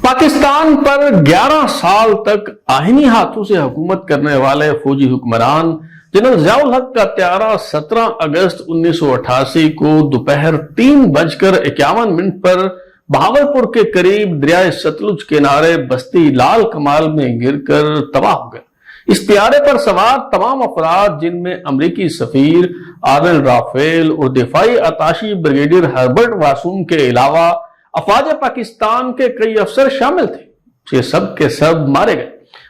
पाकिस्तान पर 11 साल तक आईनी हाथों से हुकूमत करने वाले फौजी हुक्मरान जनरल ज़ियाउल हक का त्यारा 17 अगस्त 1988 को दोपहर 3:51 पर बहावलपुर के करीब दरियाए सतलुज किनारे बस्ती लाल कमाल में गिरकर तबाह हो गए। इस त्यारे पर सवार तमाम अफराद, जिनमें अमरीकी सफीर आर्नल्ड राफेल और दिफाई अताशी ब्रिगेडियर हर्बर्ट वासूम के अलावा अफवाज पाकिस्तान के कई अफसर शामिल थे, ये सब के सब मारे गए।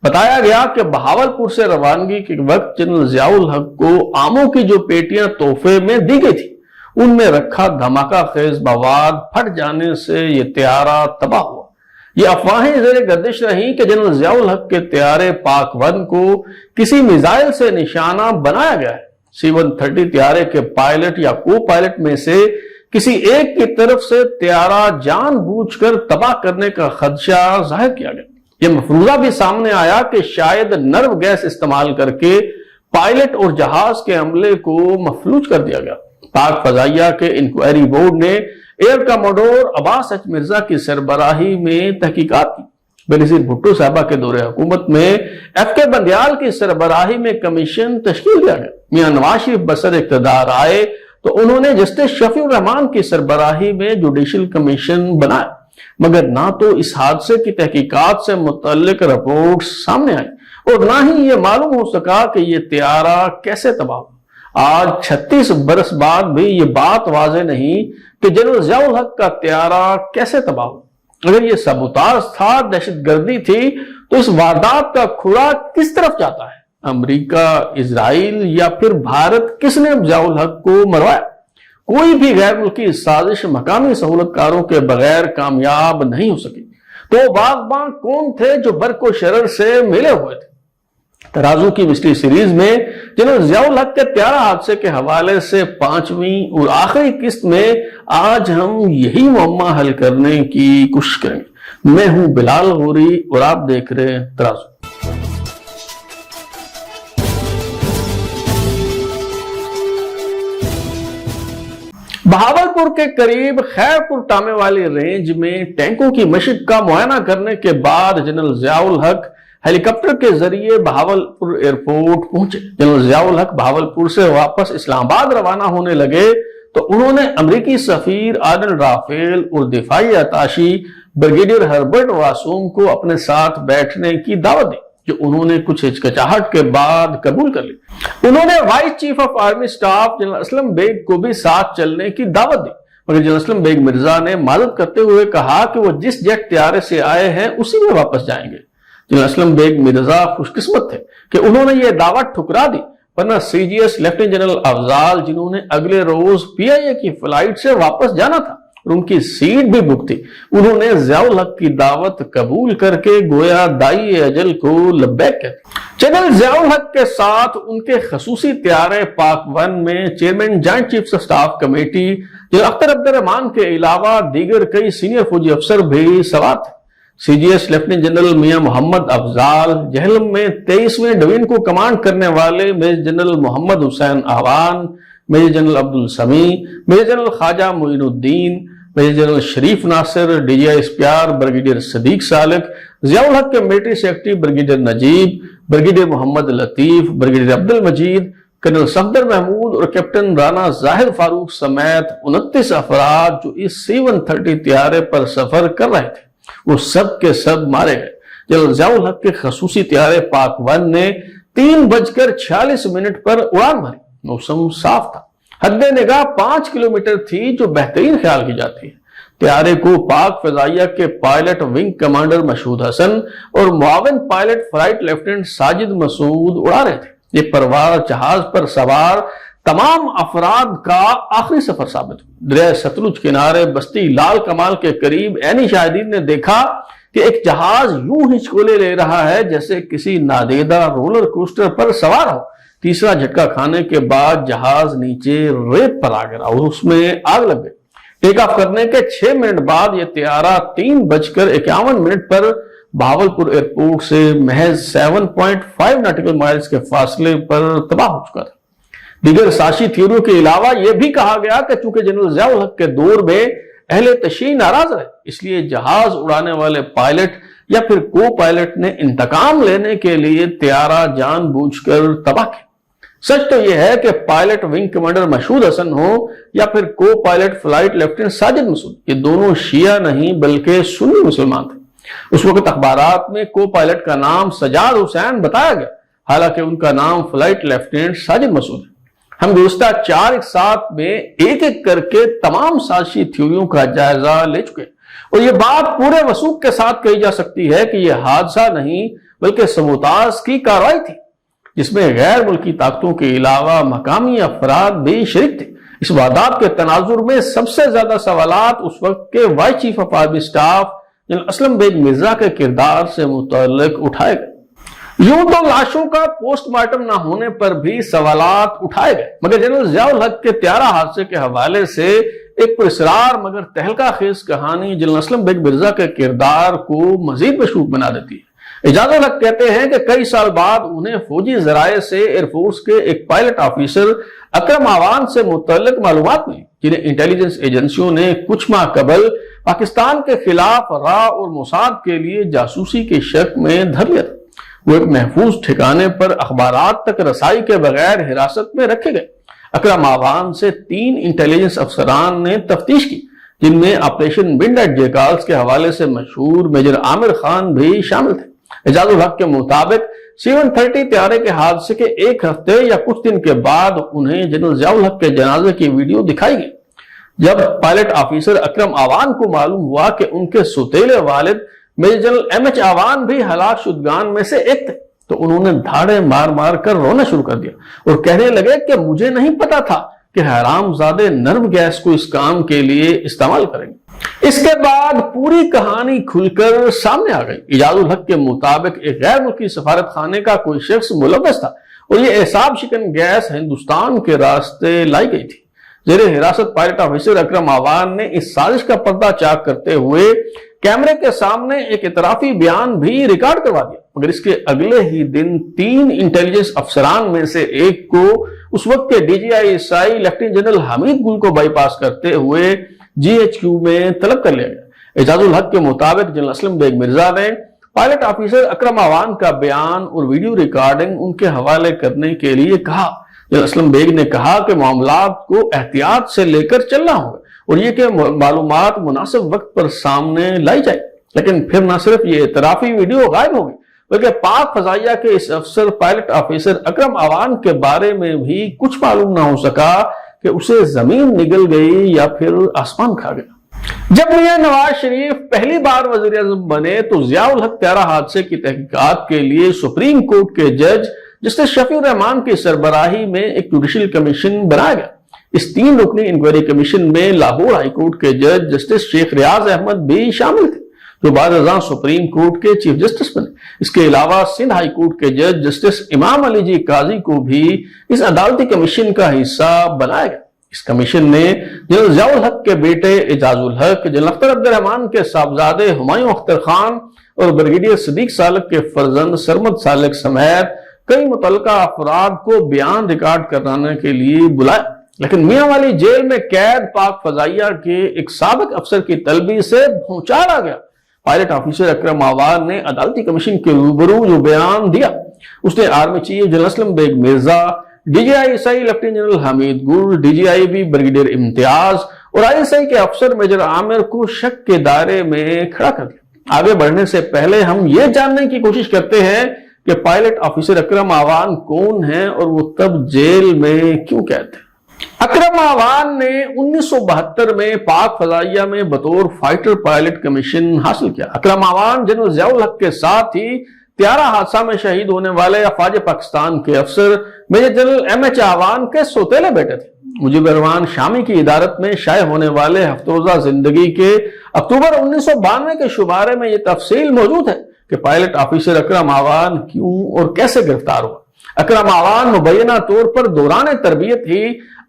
बताया गया कि बहावलपुर से रवानगी के वक्त जनरल ज़ियाउल हक को आमों की जो पेटियां तोहफे में दी गई थी, उनमें रखा धमाका खेज मवाद फट जाने से ये त्यारा तबाह हुआ। ये अफवाहें ज़ेर गर्दिश रही कि जनरल ज़ियाउल हक के त्यारे पाक 1 को किसी मिसाइल से निशाना बनाया गया है। C-130 त्यारे के पायलट या को पायलट में से किसी एक की तरफ से त्यारा जानबूझकर तबाह करने का खदशा जाहिर किया गया। यह मफरूजा भी सामने आया कि शायद नर्व गैस इस्तेमाल करके पायलट और जहाज के अमले को मफलूज कर दिया गया। पाक फजाइया के इंक्वायरी बोर्ड ने air commodore Abbas H Mirza की सरबराही में तहकीकात की। बेनजीर भुट्टो साहबा के दौरे हुकूमत में FK बंदियाल की सरबराही में कमीशन तश्कील दिया गया। मियां नवाज शरीफ बसर इक़्तिदार आए तो उन्होंने जस्टिस शफीउर रहमान की सरबराही में जुडिशल कमीशन बनाया, मगर ना तो इस हादसे की तहकीकात से मुतल्लिक रिपोर्ट सामने आई और ना ही ये मालूम हो सका कि ये त्यारा कैसे तबाह हुआ। आज 36 बरस बाद भी ये बात वाज़ेह नहीं कि जनरल ज़ियाउल हक का त्यारा कैसे तबाह हुआ। अगर ये सबूताज था, दहशतगर्दी थी, तो इस वारदात का खुरा किस तरफ जाता है? अमेरिका, इजराइल या फिर भारत? किसने ज़ियाउल हक को मरवाया? कोई भी गैर मुल्की साजिश मकामी सहूलतकारों के बगैर कामयाब नहीं हो सकी। तो बागबान कौन थे जो बरको शरर से मिले हुए थे? तराजू की मिस्ट्री सीरीज में जनरल ज़ियाउल हक के त्यारा हादसे के हवाले से 5वीं और आखिरी किस्त में आज हम यही मुअम्मा हल करने की कोशिश करेंगे। मैं हूं बिलाल गौरी और आप देख रहे हैं तराजू। बहावलपुर के करीब खैरपुर टामे वाली रेंज में टैंकों की मशक का मुआयना करने के बाद जनरल ज़ियाउल हक हेलीकॉप्टर के जरिए बहावलपुर एयरपोर्ट पहुंचे। जनरल ज़ियाउल हक बहावलपुर से वापस इस्लामाबाद रवाना होने लगे तो उन्होंने अमरीकी सफीर आर्नल्ड राफेल और दिफाई अताशी ब्रिगेडियर हर्बर्ट वासूम को अपने साथ बैठने की दावत दी, जो उन्होंने कुछ हिचकिचाहट के बाद कबूल कर ली। उन्होंने vice chief of army staff general Aslam Beg को भी साथ चलने की दावत दी, मगर जनरल असलम बेग मिर्जा ने माजरत करते हुए कहा कि वो जिस जेट त्यारे से आए हैं उसी में वापस जाएंगे। जनरल असलम बेग मिर्जा खुशकिस्मत थे कि उन्होंने ये दावत ठुकरा दी, वरना CGS लेफ्टिनेंट जनरल अफजाल, जिन्होंने अगले रोज PIA की फ्लाइट से वापस जाना था और उनकी सीट भी बुक थी, उन्होंने ज़ियाउल हक की दावत कबूल करके गोया दाई अजल को लब्बैक कहते। जनरल ज़ियाउल हक के साथ उनके खसूसी त्यारे पाक 1 में chairman joint chiefs of staff committee general Akhtar Abdurrahman के अलावा दीगर कई सीनियर फौजी अफसर भी सवार थे। CGS lieutenant general Mian Mohammad Afzal, Jhelum में 23वें डिवीजन को कमांड करने वाले major general Mohammad Hussain Awan, major general Abdul Sami, major general Khwaja Moinuddin, major general Sharif Nasir, DGI SPR brigadier Sadiq Salik, Ziaul Haq के military secretary brigadier Najib, brigadier Mohammad Latif, brigadier Abdul Majeed, colonel Safdar Mahmood और कैप्टन राना जाहिर फारूक समेत 29 अफराद जो इस C-130 त्यारे पर सफर कर रहे थे, वो सब के सब मारे गए। जनरल ज़ियाउल हक के खसूसी त्यारे पाक 1 ने 3:46 पर उड़ान भरी। मौसम साफ था, हद निगाह 5 किलोमीटर थी, जो बेहतरीन ख्याल की जाती है। त्यारे को पाक फजाइया के pilot wing commander Mashhood Hassan और मुआविन pilot flight lieutenant Sajid Masood उड़ा रहे थे। ये परवार जहाज पर सवार तमाम अफराद का आखिरी सफर साबित हुआ। दरिया सतलुज किनारे बस्ती लाल कमाल के करीब ऐनी शाहिदीन ने देखा कि एक जहाज यूं हिचकोले ले रहा है जैसे किसी नादेदा रोलर कोस्टर पर सवार हो। तीसरा झटका खाने के बाद जहाज नीचे रेत पर आ गिरा और उसमें आग लग गई। टेक ऑफ करने के 6 मिनट बाद यह त्यारा 3:51 पर बहावलपुर एयरपोर्ट से महज 7.5 नॉटिकल माइल्स के फासले पर तबाह हो चुका था। दीगर साशी थियोरियों के अलावा यह भी कहा गया कि चूंकि जनरल ज़ियाउल हक के दौर में اہل تشیع ناراض رہے، اس لیے جہاز اڑانے والے پائلٹ یا پھر کو پائلٹ نے انتقام لینے کے لیے طیارہ جان بوجھ کر تباہ کیا۔ سچ تو یہ ہے کہ پائلٹ ونگ کمانڈر مشہود حسن ہو یا پھر کو پائلٹ فلائٹ لیفٹیننٹ ساجد مسعود، یہ دونوں شیعہ نہیں بلکہ سنی مسلمان تھے۔ اس وقت اخبارات میں کو پائلٹ کا نام سجاد حسین بتایا گیا، حالانکہ ان کا نام فلائٹ لیفٹیننٹ ساجد مسعود ہے۔ ہم گزشتہ 4 اقساط میں ایک ایک کر کے تمام سازشی تھیوریوں کا جائزہ لے چکے ہیں، اور یہ بات پورے وثوق کے ساتھ کہی جا سکتی ہے کہ یہ حادثہ نہیں بلکہ سبوتاژ کی کارروائی تھی، جس میں غیر ملکی طاقتوں کے علاوہ مقامی افراد بھی شریک تھے۔ اس واردات کے تناظر میں سب سے زیادہ سوالات اس وقت کے vice chief of army staff general Aslam Beg Mirza کے کردار سے متعلق اٹھائے گئے۔ یوں تو لاشوں کا پوسٹ مارٹم نہ ہونے پر بھی سوالات اٹھائے گئے، مگر جنرل ضیاء الحق کے طیارہ حادثے کے حوالے سے ایک پراسرار مگر تہلکہ خیز کہانی جنرل اسلم بیگ مرزا کے کردار کو مزید مشکوک بنا دیتی ہے۔ اعجاز الحق کہتے ہیں کہ کئی سال بعد انہیں فوجی ذرائع سے ایئر فورس کے ایک پائلٹ آفیسر اکرم آوان سے متعلق معلومات ملی، جنہیں انٹیلیجنس ایجنسیوں نے کچھ ماہ قبل پاکستان کے خلاف را اور موساد کے لیے جاسوسی کے شک میں دھر لیا تھا۔ وہ ایک محفوظ ٹھکانے پر اخبارات تک رسائی کے بغیر حراست میں رکھے گئے۔ اکرم آوان سے 3 انٹیلیجنس افسران نے تفتیش کی، جن میں آپریشن ونڈ ایٹ جیکالز کے حوالے سے مشہور میجر عامر خان بھی شامل تھے۔ اعجاز الحق کے مطابق C-130 طیارے کے حادثے کے 1 ہفتے یا کچھ دن کے بعد انہیں جنرل ضیاء الحق کے جنازے کی ویڈیو دکھائی گئی۔ جب پائلٹ آفیسر اکرم آوان کو معلوم ہوا کہ ان کے سوتیلے والد میجر جنرل M.H. آوان بھی ہلاک شدگان میں سے ایک تھے، تو انہوں نے دھاڑے مار مار کر رونا شروع کر دیا اور کہنے لگے کہ مجھے نہیں پتا تھا کہ حرام زادے نرم گیس کو اس کام کے لیے استعمال کریں گے۔ اس کے بعد پوری کہانی کھل کر سامنے آ گئی۔ اعجاز الحق کے مطابق ایک غیر ملکی سفارت خانے کا کوئی شخص ملوث تھا اور یہ اعصاب شکن گیس ہندوستان کے راستے لائی گئی تھی۔ زیر حراست پائلٹ آفیسر اکرم آوان نے اس سازش کا پردہ چاک کرتے ہوئے کیمرے کے سامنے ایک اعترافی بیان بھی ریکارڈ کروا دیا، مگر اس کے اگلے ہی دن 3 انٹیلیجنس افسران میں سے ایک کو اس وقت کے DGI لیفٹیننٹ جنرل حمید گل کو بائی پاس کرتے ہوئے GHQ میں طلب کر لیا گیا۔ اعجاز الحق کے مطابق جنرل اسلم بیگ مرزا نے پائلٹ آفیسر اکرم آوان کا بیان اور ویڈیو ریکارڈنگ ان کے حوالے کرنے کے لیے کہا۔ جنرل اسلم بیگ نے کہا کہ معاملات کو احتیاط سے لے کر چلنا ہوگا اور یہ کہ معلومات مناسب وقت پر سامنے لائی جائے، لیکن پھر نہ صرف یہ اعترافی ویڈیو غائب ہوگی بلکہ پاک فضائیہ کے اس افسر پائلٹ آفیسر اکرم آوان کے بارے میں بھی کچھ معلوم نہ ہو سکا کہ اسے زمین نگل گئی یا پھر آسمان کھا گیا۔ جب میاں نواز شریف پہلی بار وزیر اعظم بنے تو ضیاء الحق طیارہ حادثے کی تحقیقات کے لیے سپریم کورٹ کے جج جسٹس شفیع الرحمان کی سربراہی میں ایک جوڈیشل کمیشن بنایا گیا۔ اس 3 رکنی انکوائری کمیشن میں لاہور ہائی کورٹ کے جج جسٹس شیخ ریاض احمد بھی شامل تھے، جو بعد ازاں سپریم کورٹ کے چیف جسٹس بنے۔ اس کے علاوہ سندھ ہائی کورٹ کے جج جسٹس امام علی جی قاضی کو بھی اس عدالتی کمیشن کا حصہ بنایا گیا۔ اس کمیشن نے جنرل ضیاء الحق کے بیٹے اعجاز الحق، جنرل اختر عبد الرحمان کے صاحبزادے ہمایوں اختر خان اور بریگیڈیئر صدیق سالک کے فرزند سرمد سالک سمیت کئی متعلقہ افراد کو بیان ریکارڈ کرانے کے لیے بلایا، لیکن میاں والی جیل میں قید پاک فضائیہ کے ایک سابق افسر کی طلبی سے بھونچال آ گیا۔ پائلٹ آفیسر اکرم آوان نے عدالتی کمیشن کے روبرو جو بیان دیا، اس نے army chief general Aslam Beg Mirza, DGI lieutenant general Hamid Gul, DGIB brigadier Imtiaz اور ISI کے افسر میجر عامر کو شک کے دائرے میں کھڑا کر دیا۔ آگے بڑھنے سے پہلے ہم یہ جاننے کی کوشش کرتے ہیں کہ پائلٹ آفیسر اکرم آوان کون ہیں اور وہ تب جیل میں کیوں قید تھے۔ اکرم آوان نے 1972 میں پاک فضائیہ میں بطور فائٹر پائلٹ کمیشن حاصل کیا۔ اکرم آوان جنرل ضیاء الحق کے ساتھ ہی طیارہ حادثہ میں شہید ہونے والے افواج پاکستان کے افسر میجر جنرل M.H. آوان کے سوتیلے بیٹے تھے۔ مجیب الرحمان شامی کی ادارت میں شائع ہونے والے ہفت روزہ زندگی کے اکتوبر 1992 کے شمارے میں یہ تفصیل موجود ہے کہ پائلٹ آفیسر اکرم آوان کیوں اور کیسے گرفتار ہوا۔ اکرم آوان مبینہ طور پر دوران تربیت ہی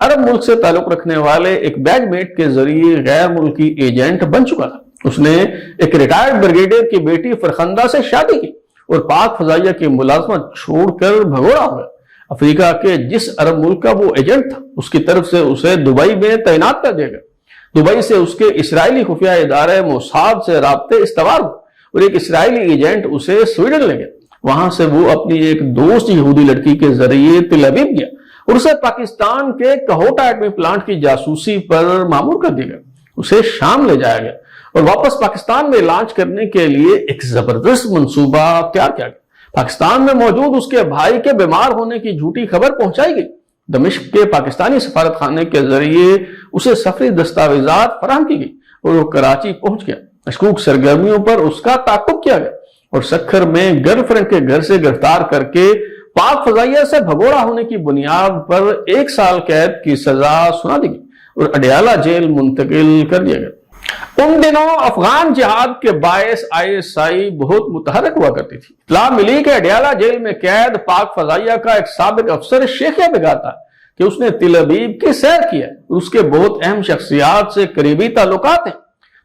عرب ملک سے تعلق رکھنے والے ایک بیچ میٹ کے ذریعے غیر ملکی ایجنٹ بن چکا تھا۔ اس نے ایک ریٹائرڈ بریگیڈیئر کی بیٹی فرخندہ سے شادی کی اور پاک فضائیہ کی ملازمت چھوڑ کر بھگوڑا ہو گیا۔ افریقہ کے جس عرب ملک کا وہ ایجنٹ تھا، اس کی طرف سے اسے دبئی میں تعینات کر دیا گیا۔ दुबई से उसके इसराइली खुफिया इदारे मोसाद से राब्ते इस्तवार हुए और एक इसराइली एजेंट उसे स्वीडन ले गया। वहां से वो अपनी एक दोस्त यहूदी लड़की के जरिए तिल अबीब गया और उसे पाकिस्तान के कहोटा एटमी प्लांट की जासूसी पर मामूर कर दिया गया। उसे शाम ले जाया गया और वापस पाकिस्तान में इलाज करने के लिए एक जबरदस्त मंसूबा तैयार किया गया। पाकिस्तान में मौजूद उसके भाई के बीमार होने की झूठी खबर पहुंचाई गई। दमिश्क के पाकिस्तानी सफारत खाने के जरिए उसे सफरी दस्तावेजात फराहम की गई और वो कराची पहुंच गया। मशकूक सरगर्मियों पर उसका ताकुब किया गया और सक्खर में गर्लफ्रेंड के घर से गिरफ्तार करके पाक फजाइया से भगोड़ा होने की बुनियाद पर 1 साल कैद की सजा सुना दी गई और अडियाला जेल मुंतकिल कर दिया गया। उन दिनों अफगान जिहाद के बायस ISI बहुत मुतहरक हुआ करती थी। इत्तला मिली कि अडियाला जेल में कैद पाक फजाइया का एक साबिक अफसर शेखिया बिगाता कि उसने तिल अबीब की सैर किया। उसके बहुत अहम शख्सियात से करीबी ताल्लुकात हैं।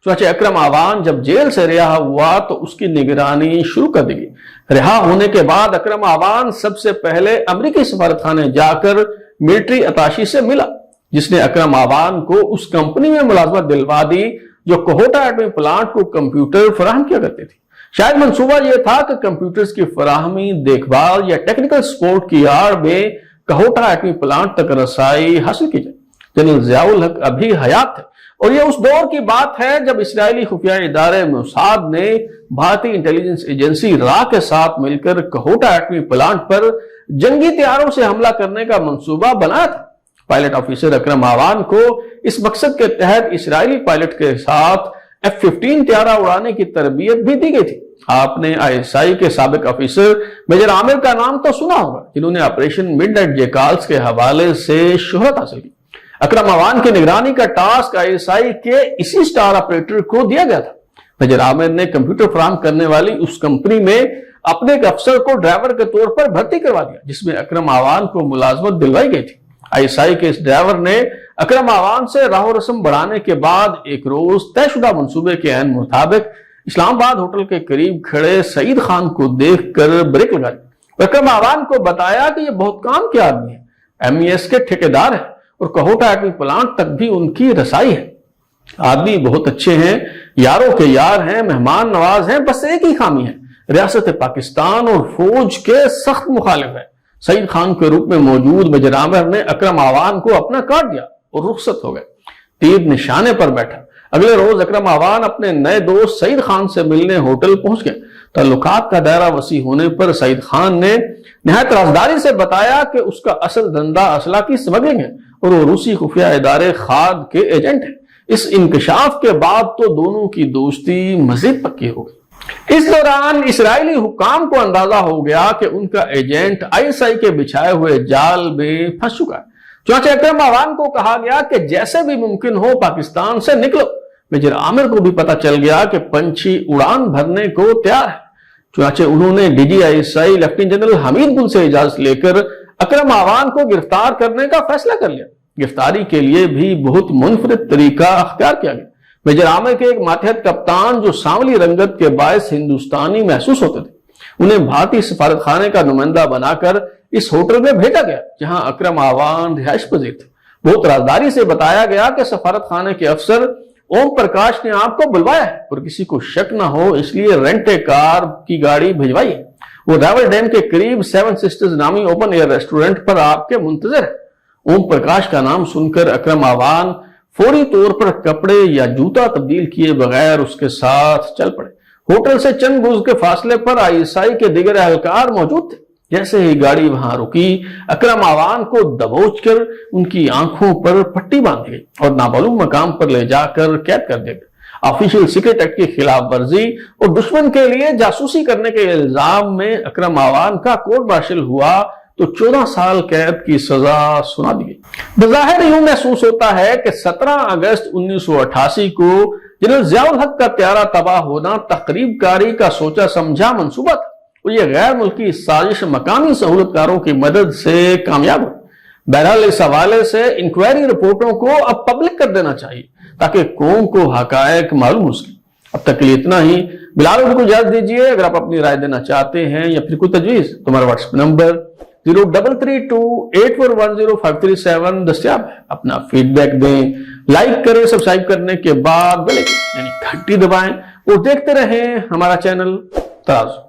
चुनांचे अकरम आवान जब जेल से रिहा हुआ तो उसकी निगरानी शुरू कर दी गई। रिहा होने के बाद अकरम आवान सबसे पहले अमरीकी सफारत खाने जाकर मिलिट्री अताशी से मिला, जिसने अकरम आवान को उस कंपनी में मुलाजमत दिलवा दी जो कोहोटा एटमी प्लांट को कंप्यूटर फराहम किया करती थी। शायद मंसूबा यह था कि कंप्यूटर्स की फराहमी, देखभाल या टेक्निकल सपोर्ट की आड़ में कोहोटा एटमी प्लांट तक रसाई हासिल की जाए। जनरल ज़ियाउल हक अभी हयात थे और यह उस दौर की बात है जब इसराइली खुफिया इदारे मोसाद ने भारतीय इंटेलिजेंस एजेंसी रा के साथ मिलकर कोहोटा एटमी प्लांट पर जंगी तैयारों से हमला करने का मंसूबा बनाया था। पायलट ऑफिसर अकरम आवान को इस मकसद के तहत इसराइली पायलट के साथ F-15 त्यारा उड़ाने की तरबियत भी दी गई थी। आपने ISI के साबिक ऑफिसर मेजर आमिर का नाम तो सुना होगा, जिन्होंने ऑपरेशन मिडनाइट जैकाल्स के हवाले से शोहरत हासिल की। अकरम आवान की निगरानी का टास्क ISI के इसी स्टार ऑपरेटर को दिया गया था। मेजर आमिर ने कंप्यूटर फराहम करने वाली उस कंपनी में अपने एक अफसर को ड्राइवर के तौर पर भर्ती करवा दिया, जिसमें अकरम आवान को मुलाजमत दिलवाई गई थी। ISI के इस ड्राइवर ने अकरम आवान से राह रस्म बढ़ाने के बाद एक रोज तयशुदा मंसूबे के ऐन मुताबिक इस्लामाबाद होटल के करीब खड़े सईद खान को देखकर ब्रेक लगा दी। अकरम आवान को बताया कि यह बहुत काम के आदमी है, MES के ठेकेदार है और कोहोटा एटमी प्लांट तक भी उनकी रसाई है। आदमी बहुत अच्छे हैं, यारों के यार हैं, मेहमान नवाज हैं, बस एक ही खामी है, रियासत पाकिस्तान और फौज के सख्त मुखालिफ है। सईद खान के रूप में मौजूद मेजर आमिर ने अकरम आवान को अपना काट दिया और रुखसत हो गए। तीर निशाने पर बैठा। अगले रोज अकरम आवान अपने नए दोस्त सईद खान से मिलने होटल पहुंच गया। ताल्लुकात का दायरा वसी होने पर सईद खान ने निहायत राजदारी से बताया कि उसका असल धंधा असला की स्मगलिंग है और वो रूसी खुफिया इदारे खाद के एजेंट है। इस इंकशाफ के बाद तो दोनों की दोस्ती मजीद पक्की हो गई। इस दौरान इसराइली हुकाम को अंदाजा हो गया कि उनका एजेंट ISI के बिछाए हुए जाल में फंस चुका है। चुनांचे अकरम आवान को कहा गया कि जैसे भी मुमकिन हो पाकिस्तान से निकलो। मेजर आमिर को भी पता चल गया कि पंछी उड़ान भरने को तैयार है। चुनांचे उन्होंने DG ISI lieutenant general Hamid गुल से इजाजत लेकर अकरम आवान को गिरफ्तार करने का फैसला कर लिया। गिरफ्तारी के लिए भी बहुत मुनफरिद तरीका अख्तियार किया गया। मेजर आमिर के एक मातहत कप्तान जो सांवली रंगत के बायस हिंदुस्तानी महसूस होते थे, उन्हें भारतीय सफारत खाने का नुमाइंदा बनाकर इस होटल में भेजा गया जहां अकरम आवान रिहाइश पजीर थे। बहुत राजदारी से बताया गया कि सफारत खाने के अफसर ओम प्रकाश ने आपको बुलवाया है और किसी को शक ना हो इसलिए रेंट ए कार की गाड़ी भिजवाई है। वो रावल डैम के करीब 7 सिस्टर्स नामी ओपन एयर रेस्टोरेंट पर आपके मुंतजर है। ओम प्रकाश का नाम सुनकर अकरम आवान फौरी तौर पर कपड़े या जूता तब्दील किए बगैर उसके साथ चल पड़े। होटल से चंद गज के फासले पर ISI के दिगर एहलकार मौजूद थे। जैसे ही गाड़ी वहां रुकी, अकरम आवान को दबोचकर उनकी आंखों पर पट्टी बांध गई और नामालूम मकाम पर ले जाकर कैद कर दिया गया। ऑफिशियल सीक्रेट एक्ट की खिलाफ वर्जी और दुश्मन के लिए जासूसी करने के इल्जाम में अकरम आवान का कोर्ट मार्शल हुआ तो 14 साल कैद की सजा सुना दी गई। बज़ाहिर यूं महसूस होता है कि 17 अगस्त 1988 को जनरल ज़ियाउल हक का त्यारा तबाह होना तकरीब कारी का सोचा समझा मंसूबा था और यह गैर मुल्की साजिश मकामी सहूलतकारों की मदद से कामयाब हुई। बहरहाल इस हवाले से इंक्वायरी रिपोर्टों को अब पब्लिक कर देना चाहिए ताकि कौम को हकायक मालूम हो सके। अब तक के लिए इतना ही। बिलाल को इजाजत दीजिए। अगर आप अपनी राय देना चाहते हैं या फिर कोई तजवीज तो हमारा व्हाट्सएप नंबर 0332841057 दस्तयाब है। अपना फीडबैक दें, लाइक करें, सब्सक्राइब करने के बाद बेल आइकन यानी घंटी दबाएं और देखते रहें हमारा चैनल तराजू।